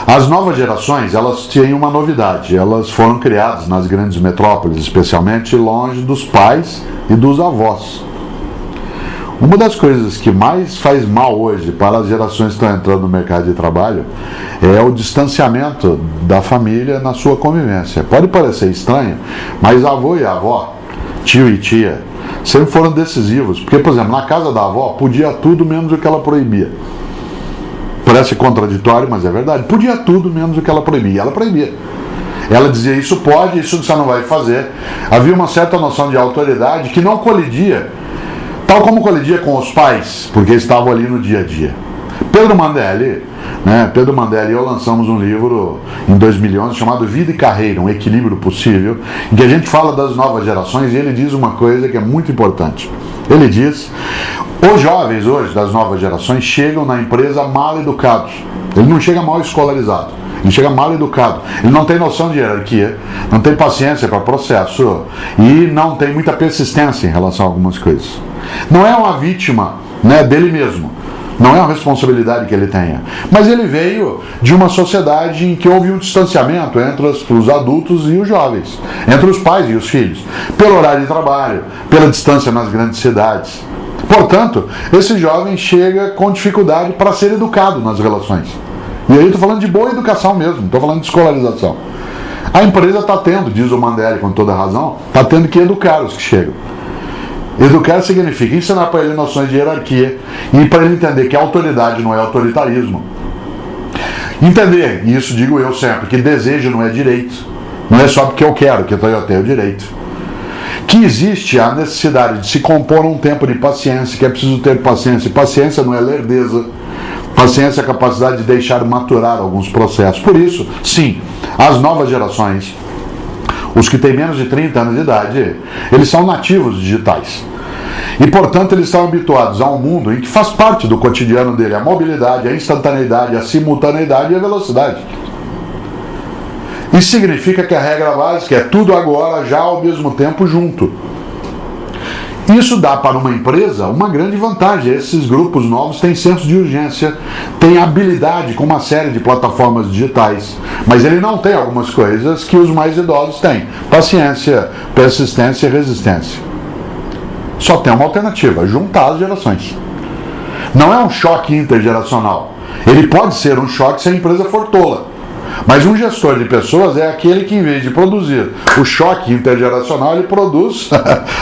As novas gerações, elas têm uma novidade, elas foram criadas nas grandes metrópoles, especialmente longe dos pais e dos avós. Uma das coisas que mais faz mal hoje para as gerações que estão entrando no mercado de trabalho é o distanciamento da família na sua convivência. Pode parecer estranho, mas avô e avó, tio e tia, sempre foram decisivos. Porque, por exemplo, na casa da avó podia tudo menos o que ela proibia. Parece contraditório, mas é verdade. Podia tudo menos o que ela proibia. E ela proibia. Ela dizia, isso pode, isso você não vai fazer. Havia uma certa noção de autoridade que não colidia, tal como colidia com os pais, porque estavam ali no dia a dia. Pedro Mandelli e eu lançamos um livro em 2011 chamado Vida e Carreira, um equilíbrio possível, em que a gente fala das novas gerações e ele diz uma coisa que é muito importante. Ele diz, os jovens hoje das novas gerações chegam na empresa mal educados. Ele não chega mal escolarizado, ele chega mal educado. Ele não tem noção de hierarquia, não tem paciência para processo e não tem muita persistência em relação a algumas coisas. Não é uma vítima, dele mesmo. Não é uma responsabilidade que ele tenha. Mas ele veio de uma sociedade em que houve um distanciamento entre os adultos e os jovens, entre os pais e os filhos, pelo horário de trabalho, pela distância nas grandes cidades. Portanto, esse jovem chega com dificuldade para ser educado nas relações. E aí eu estou falando de boa educação mesmo, não estou falando de escolarização. A empresa está tendo, diz o Mandelli com toda razão, está tendo que educar os que chegam. Educar significa ensinar para ele noções de hierarquia e para ele entender que a autoridade não é autoritarismo. Entender, e isso digo eu sempre, que desejo não é direito. Não é só porque eu quero que eu tenho direito. Que existe a necessidade de se compor um tempo de paciência, que é preciso ter paciência. Paciência não é lerdeza. Paciência é a capacidade de deixar maturar alguns processos. Por isso, sim, as novas gerações, os que têm menos de 30 anos de idade, eles são nativos digitais. E, portanto, eles estão habituados a um mundo em que faz parte do cotidiano dele a mobilidade, a instantaneidade, a simultaneidade e a velocidade. Isso significa que a regra básica é tudo agora, já ao mesmo tempo, junto. Isso dá para uma empresa uma grande vantagem. Esses grupos novos têm senso de urgência, têm habilidade com uma série de plataformas digitais, mas ele não tem algumas coisas que os mais idosos têm: paciência, persistência e resistência. Só tem uma alternativa: juntar as gerações. Não é um choque intergeracional. Ele pode ser um choque se a empresa for tola. Mas um gestor de pessoas é aquele que, em vez de produzir o choque intergeracional, ele produz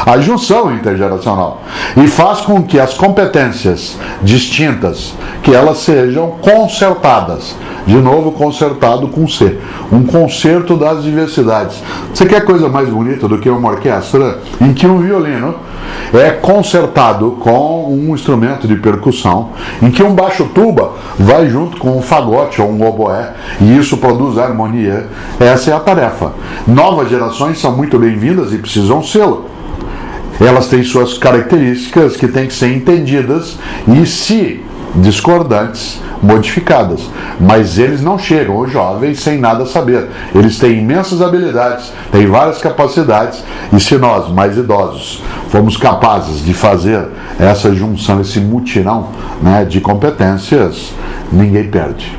a junção intergeracional. E faz com que as competências distintas, que elas sejam concertadas. De novo, concertado com C. Um concerto das diversidades. Você quer coisa mais bonita do que uma orquestra em que um violino é concertado com um instrumento de percussão, em que um baixo tuba vai junto com um fagote ou um oboé, e isso produz harmonia? Essa é a tarefa. Novas gerações são muito bem-vindas e precisam sê-lo. Elas têm suas características que têm que ser entendidas e, se discordantes, modificadas. Mas eles não chegam, os jovens, sem nada saber. Eles têm imensas habilidades, têm várias capacidades, e se nós, mais idosos, fomos capazes de fazer essa junção, esse mutirão, de competências, ninguém perde.